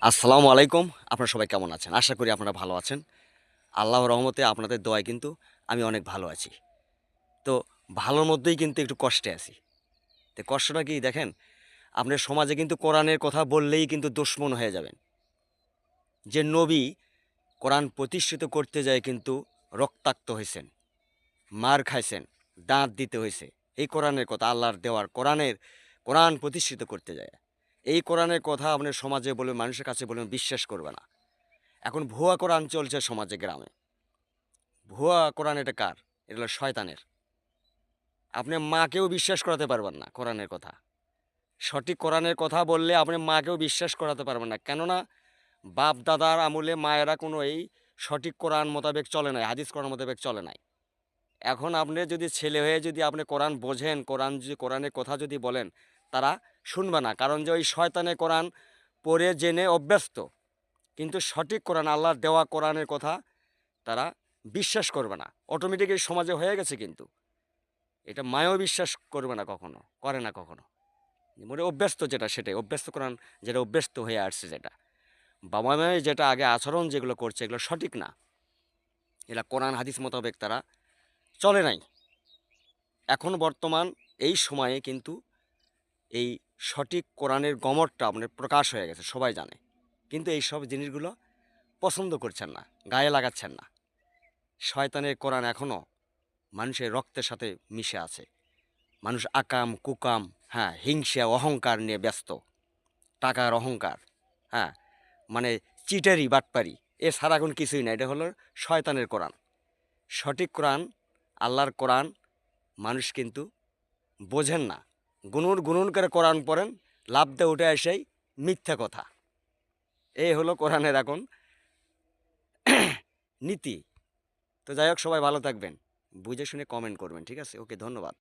আসসালামু আলাইকুম। আপনারা সবাই কেমন আছেন? আশা করি আপনারা ভালো আছেন। আল্লাহর রহমতে আপনাদের দোয়ায় কিন্তু আমি অনেক ভালো আছি। তো ভালোর মধ্যেই কিন্তু একটু কষ্টে আছি। তো কষ্টটা কি দেখেন, আপনার সমাজে কিন্তু কোরআনের কথা বললেই কিন্তু দুশমন হয়ে যাবেন। যে নবী কোরআন প্রতিষ্ঠিত করতে যায় কিন্তু রক্তাক্ত হইছেন, মার খাইছেন, দাঁত দিতে হইছে। এই কোরআনের কথা আল্লাহর দেওয়ার কোরআন প্রতিষ্ঠিত করতে যায়। এই কোরআনের কথা আপনার সমাজে বলবেন, মানুষের কাছে বলবেন, বিশ্বাস করবে না। এখন ভুয়া কোরআন চলছে সমাজে, গ্রামে। ভুয়া কোরআন এটা কার? এটা হলো শয়তানের। আপনি মাকেও বিশ্বাস করাতে পারবেন না কোরআনের কথা। সঠিক কোরআনের কথা বললে আপনি মাকেও বিশ্বাস করাতে পারবেন না। কেননা বাপ দাদার আমলে মায়েরা কোনো এই সঠিক কোরআন মোতাবেক চলে নাই, হাদিস কোরআন মোতাবেক চলে নাই। এখন আপনি যদি ছেলে হয়ে যদি আপনি কোরআন বোঝেন, কোরআনের কথা যদি বলেন, তারা শুনবে না। কারণ যে ওই শয়তানের কোরআন পড়ে জেনে অভ্যস্ত। কিন্তু সঠিক কোরআন, আল্লাহর দেওয়া কোরআনের কথা তারা বিশ্বাস করবে না। অটোমেটিক এই সমাজে হয়ে গেছে কিন্তু। এটা মায়ও বিশ্বাস করবে না কখনো, করে না কখনো। মানে অভ্যস্ত যেটা সেটাই, অভ্যস্ত কোরআন যেটা অভ্যস্ত হয়ে আসছে যেটা। বাবা মায়ের যেটা আগে আচরণ যেগুলো করছে এগুলো সঠিক না। এরা কোরআন হাদিস মোতাবেক তারা চলে নাই। এখন বর্তমান এই সময়ে কিন্তু এই সঠিক কোরআনের গমরটা আপনার প্রকাশ হয়ে গেছে, সবাই জানে। কিন্তু এই সব জিনিসগুলো পছন্দ করছেন না, গায়ে লাগাচ্ছেন না। শয়তানের কোরআন এখনও মানুষের রক্তের সাথে মিশে আছে। মানুষ আকাম কুকাম, হ্যাঁ, হিংসা অহংকার নিয়ে ব্যস্ত। টাকার অহংকার, হ্যাঁ, মানে চিটারি বাটপারি, এছাড়া এখন কিছুই না। এটা হলো শয়তানের কোরআন। সঠিক কোরআন, আল্লাহর কোরআন মানুষ কিন্তু বোঝেন না। গুনুন গুনুন করে কোরআন পড়েন, লাভ দিয়ে উঠে এসেই মিথ্যা কথা। এই হলো কোরআনের এখন নীতি। তো যাই হোক, সবাই ভালো থাকবেন, বুঝে শুনে কমেন্ট করবেন, ঠিক আছে? ওকে, ধন্যবাদ।